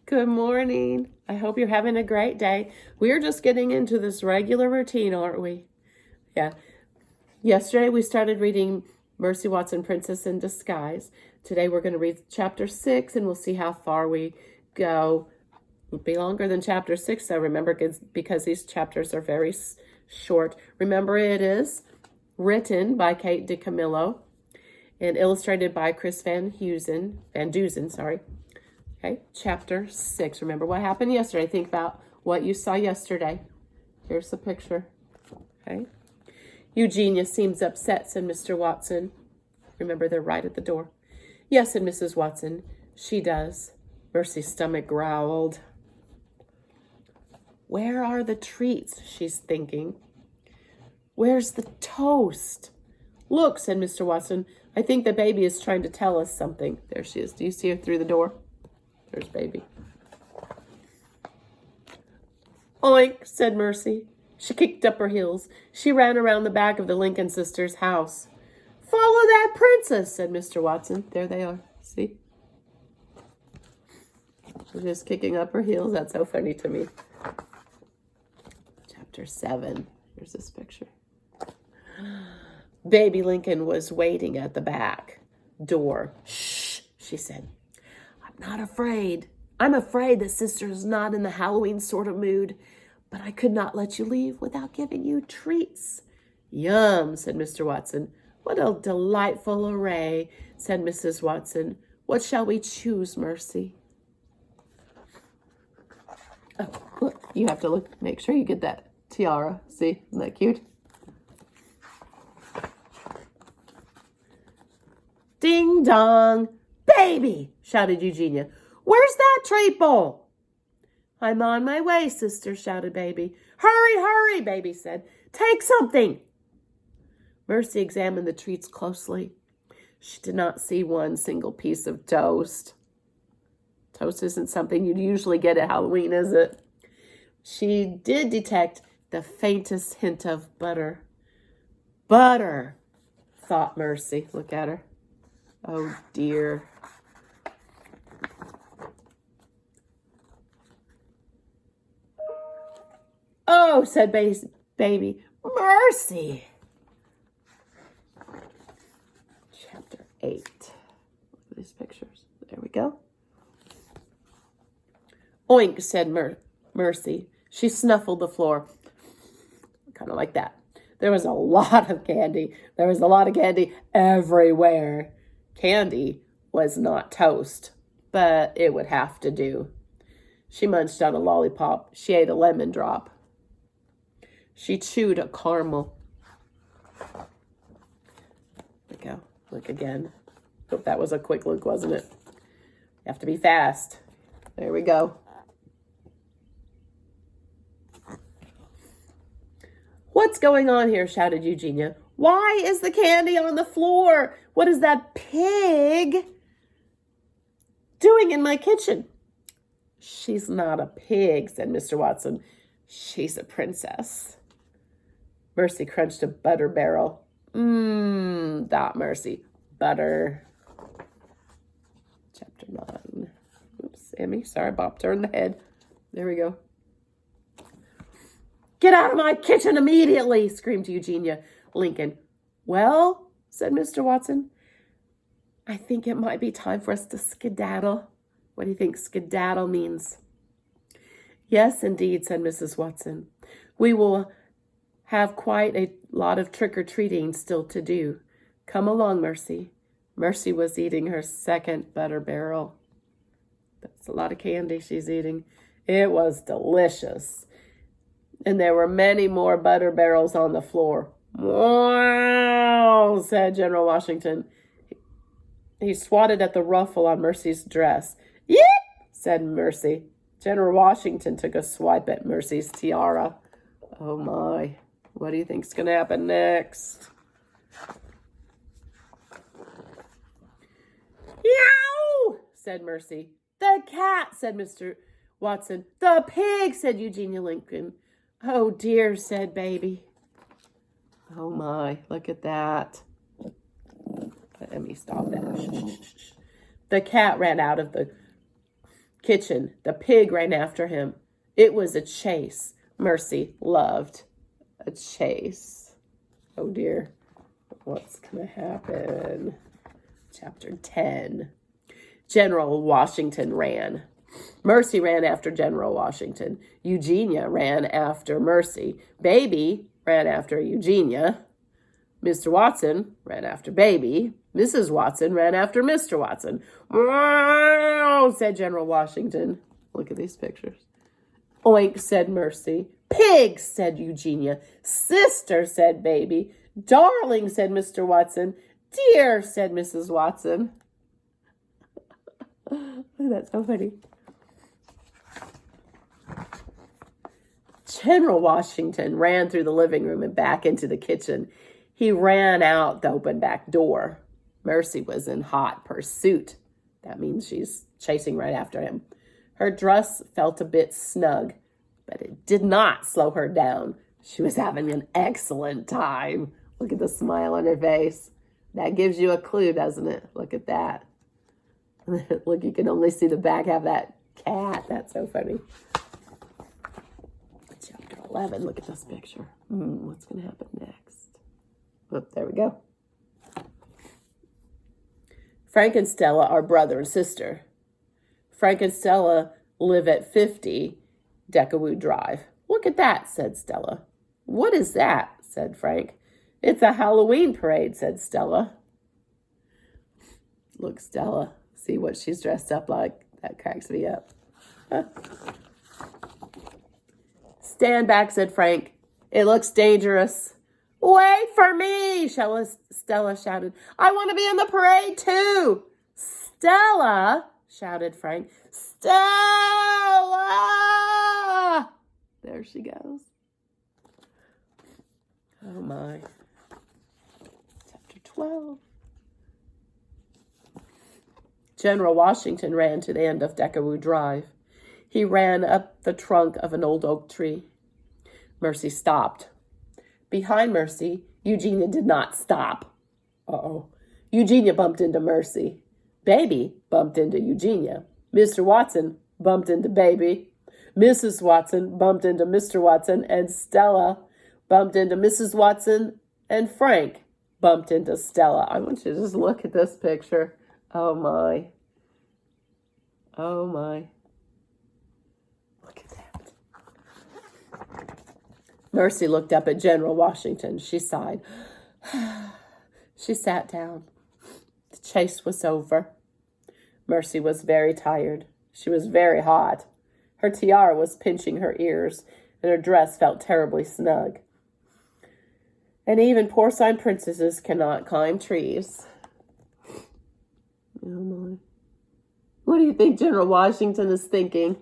Good morning. I hope you're having a great day. We're just getting into this regular routine, aren't we? Yeah. Yesterday we started reading Mercy Watson, Princess in Disguise. Today we're going to read chapter 6 and we'll see how far we go. It'll be longer than chapter 6, though, remember, because these chapters are very short. Remember, it is written by Kate DiCamillo and illustrated by Chris Van Dusen. Okay, chapter 6. Remember what happened yesterday. Think about what you saw yesterday. Here's the picture. Okay. Eugenia seems upset, said Mr. Watson. Remember, they're right at the door. Yes, said Mrs. Watson. She does. Mercy's stomach growled. Where are the treats? She's thinking. Where's the toast? Look, said Mr. Watson. I think the baby is trying to tell us something. There she is. Do you see her through the door? There's baby. Oink, said Mercy. She kicked up her heels. She ran around the back of the Lincoln sisters' house. Follow that princess, said Mr. Watson. There they are. See? She's just kicking up her heels. That's so funny to me. Chapter 7. Here's this picture. Baby Lincoln was waiting at the back door. Shh, she said. I'm not afraid. I'm afraid that sister is not in the Halloween sort of mood, but I could not let you leave without giving you treats. Yum, said Mr. Watson. What a delightful array, said Mrs. Watson. What shall we choose, Mercy? Oh, look, you have to look, make sure you get that tiara. See, isn't that cute? Ding dong. Baby, shouted Eugenia. Where's that treat bowl? I'm on my way, sister, shouted Baby. Hurry, hurry, Baby said. Take something. Mercy examined the treats closely. She did not see one single piece of toast. Toast isn't something you'd usually get at Halloween, is it? She did detect the faintest hint of butter. Butter, thought Mercy. Look at her. Oh, dear. Oh, said Baby. Mercy. Chapter 8. Look at these pictures. There we go. Oink, said Mercy. She snuffled the floor. Kind of like that. There was a lot of candy. There was a lot of candy everywhere. Candy was not toast, but it would have to do. She munched on a lollipop. She ate a lemon drop. She chewed a caramel. There we go. Look again. Hope that was a quick look, wasn't it? You have to be fast. There we go. What's going on here? Shouted Eugenia. Why is the candy on the floor? What is that pig doing in my kitchen? She's not a pig, said Mr. Watson. She's a princess. Mercy crunched a butter barrel. Thought Mercy. Butter. Chapter 9. Oops, Emmy. Sorry, bopped her in the head. There we go. Get out of my kitchen immediately, screamed Eugenia. Lincoln. Well, said Mr. Watson, I think it might be time for us to skedaddle. What do you think skedaddle means? Yes, indeed, said Mrs. Watson. We will have quite a lot of trick-or-treating still to do. Come along, Mercy. Mercy was eating her second butter barrel. That's a lot of candy she's eating. It was delicious. And there were many more butter barrels on the floor. Wow, said General Washington. He swatted at the ruffle on Mercy's dress. Yip, said Mercy. General Washington took a swipe at Mercy's tiara. Oh my, what do you think's going to happen next? Yow, said Mercy. The cat, said Mr. Watson. The pig, said Eugenia Lincoln. Oh dear, said Baby. Oh my, look at that. Let me stop that. The cat ran out of the Kitchen. The pig ran after him. It was a chase. Mercy loved a chase. Oh dear. What's going to happen? Chapter 10. General Washington ran. Mercy ran after General Washington. Eugenia ran after Mercy. Baby ran after Eugenia. Mr. Watson ran after Baby. Mrs. Watson ran after Mr. Watson. "Wow," said General Washington. Look at these pictures. "Oink," said Mercy. "Pig," said Eugenia. "Sister," said Baby. "Darling," said Mr. Watson. "Dear," said Mrs. Watson. That's so funny. General Washington ran through the living room and back into the kitchen. He ran out the open back door. Mercy was in hot pursuit. That means she's chasing right after him. Her dress felt a bit snug, but it did not slow her down. She was having an excellent time. Look at the smile on her face. That gives you a clue, doesn't it? Look at that. Look, you can only see the back half of that cat. That's so funny. Chapter 11. Look at this picture. What's going to happen next? Oh, there we go. Frank and Stella are brother and sister. Frank and Stella live at 50 Deckerwood Drive. "Look at that," said Stella. "What is that?" said Frank. "It's a Halloween parade," said Stella. Look, Stella. See what she's dressed up like. That cracks me up. Huh. "Stand back," said Frank. "It looks dangerous." "Wait for me," Stella shouted. "I want to be in the parade too." "Stella," shouted Frank. "Stella!" There she goes. Oh my. Chapter 12. General Washington ran to the end of Deckerwood Drive. He ran up the trunk of an old oak tree. Mercy stopped. Behind Mercy, Eugenia did not stop. Uh-oh. Eugenia bumped into Mercy. Baby bumped into Eugenia. Mr. Watson bumped into Baby. Mrs. Watson bumped into Mr. Watson, and Stella bumped into Mrs. Watson, and Frank bumped into Stella. I want you to just look at this picture. Oh my. Oh my. Look at that. Mercy looked up at General Washington. She sighed. She sat down. The chase was over. Mercy was very tired. She was very hot. Her tiara was pinching her ears, and her dress felt terribly snug. And even porcine princesses cannot climb trees. Oh my. What do you think General Washington is thinking?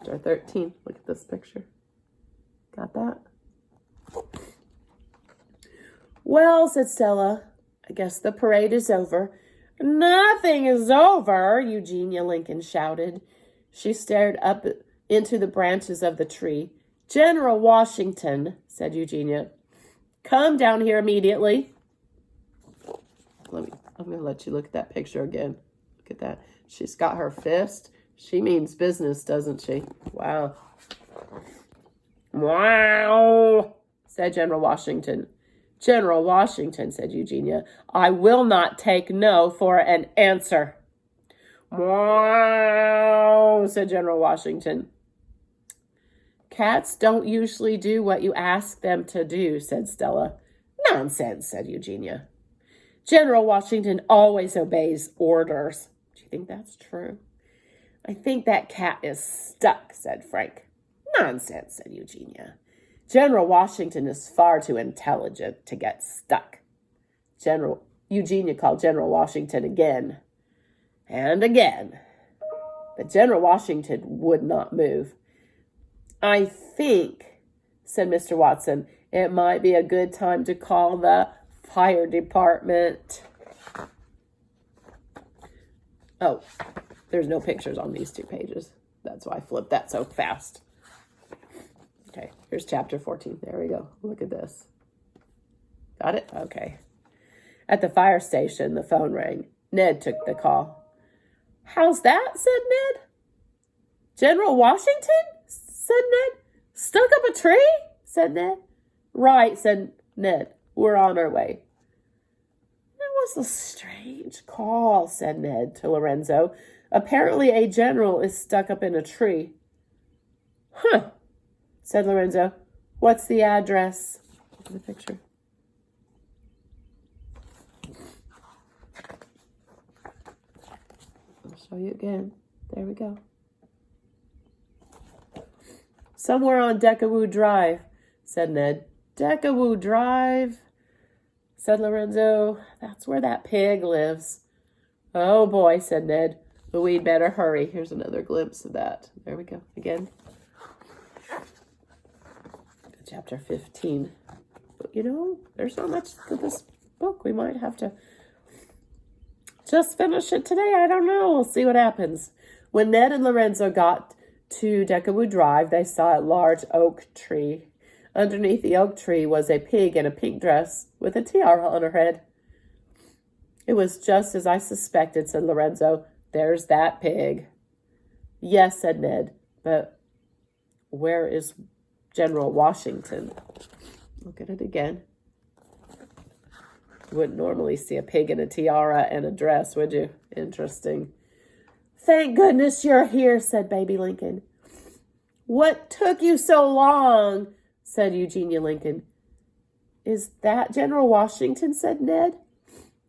Chapter 13. Look at this picture. Got that? "Well," said Stella, "I guess the parade is over." "Nothing is over," Eugenia Lincoln shouted. She stared up into the branches of the tree. "General Washington," said Eugenia, "come down here immediately." I'm going to let you look at that picture again. Look at that. She's got her fist. She means business, doesn't she? Wow. "Wow," said General Washington. "General Washington," said Eugenia, "I will not take no for an answer." "Wow," said General Washington. "Cats don't usually do what you ask them to do," said Stella. "Nonsense," said Eugenia. "General Washington always obeys orders." Do you think that's true? "I think that cat is stuck," said Frank. "Nonsense," said Eugenia. "General Washington is far too intelligent to get stuck." Eugenia called General Washington again and again, but General Washington would not move. "I think," said Mr. Watson, "it might be a good time to call the fire department." Oh, there's no pictures on these 2 pages. That's why I flipped that so fast. Okay, here's chapter 14. There we go. Look at this. Got it? Okay. At the fire station, the phone rang. Ned took the call. How's that? Said Ned. General Washington? Said Ned. Stuck up a tree? Said Ned. Right, said Ned. We're on our way. That was a strange call, said Ned to Lorenzo. Apparently a general is stuck up in a tree. Huh, said Lorenzo. What's the address? Look at the picture. I'll show you again. There we go. Somewhere on Decawoo Drive, said Ned. Decawoo Drive, said Lorenzo. That's where that pig lives. Oh boy, said Ned. But we'd better hurry. Here's another glimpse of that. There we go. Again. Chapter 15. But you know, there's not much to this book. We might have to just finish it today. I don't know. We'll see what happens. When Ned and Lorenzo got to Decawoo Drive, they saw a large oak tree. Underneath the oak tree was a pig in a pink dress with a tiara on her head. It was just as I suspected, said Lorenzo. There's that pig. Yes, said Ned, but where is General Washington? Look at it again. You wouldn't normally see a pig in a tiara and a dress, would you? Interesting. Thank goodness you're here, said Baby Lincoln. What took you so long? Said Eugenia Lincoln. Is that General Washington? Said Ned.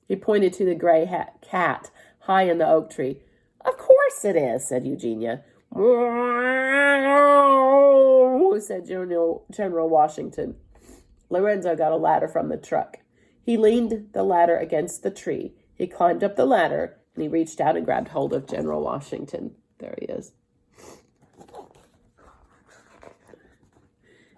He pointed to the gray cat high in the oak tree. Of course it is, said Eugenia. Said General Washington. Lorenzo got a ladder from the truck. He leaned the ladder against the tree. He climbed up the ladder, and he reached out and grabbed hold of General Washington. There he is.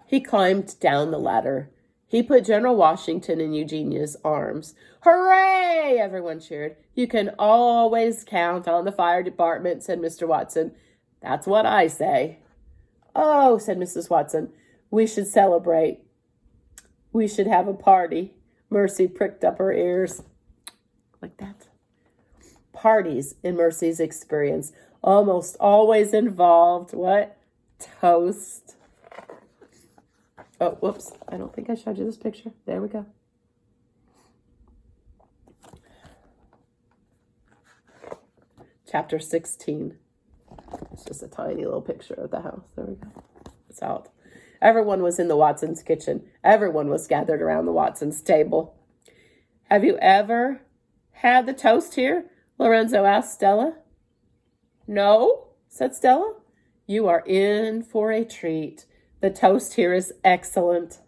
He climbed down the ladder. He put General Washington in Eugenia's arms. Hooray! Everyone cheered. You can always count on the fire department, said Mr. Watson. That's what I say. Oh, said Mrs. Watson, we should celebrate. We should have a party. Mercy pricked up her ears. Like that. Parties, in Mercy's experience, almost always involved what? Toast. Oh, whoops. I don't think I showed you this picture. There we go. Chapter 16. It's just a tiny little picture of the house. There we go. It's out. Everyone was in the Watsons' kitchen. Everyone was gathered around the Watsons' table. Have you ever had the toast here? Lorenzo asked Stella. No, said Stella. You are in for a treat. The toast here is excellent.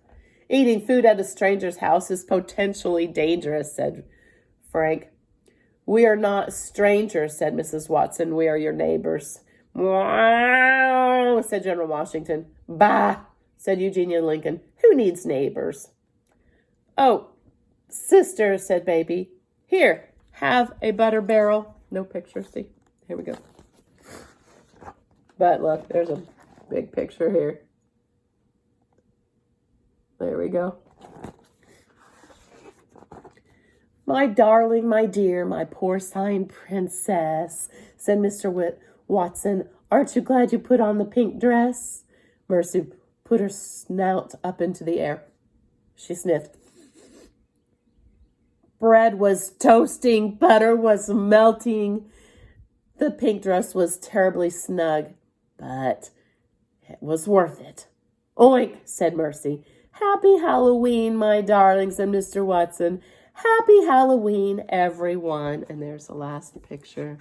Eating food at a stranger's house is potentially dangerous, said Frank. We are not strangers, said Mrs. Watson. We are your neighbors. Wow, said General Washington. Bah, said Eugenia Lincoln. Who needs neighbors? Oh, sister, said Baby. Here, have a butter barrel. No picture, see? Here we go. But look, there's a big picture here. There we go. My darling, my dear, my porcine princess, said Mr. Watson. Aren't you glad you put on the pink dress? Mercy put her snout up into the air. She sniffed. Bread was toasting, butter was melting. The pink dress was terribly snug, but it was worth it. Oink, said Mercy. Happy Halloween, my darlings, and Mr. Watson. Happy Halloween, everyone. And there's the last picture.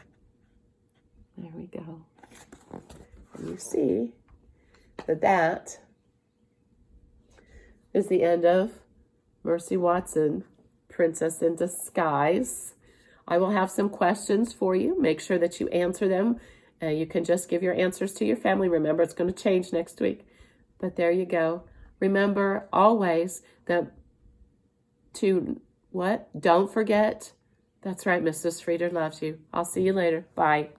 There we go. And you see that is the end of Mercy Watson, Princess in Disguise. I will have some questions for you. Make sure that you answer them. You can just give your answers to your family. Remember, it's going to change next week. But there you go. Remember always that what? Don't forget. That's right, Mrs. Frieder loves you. I'll see you later. Bye.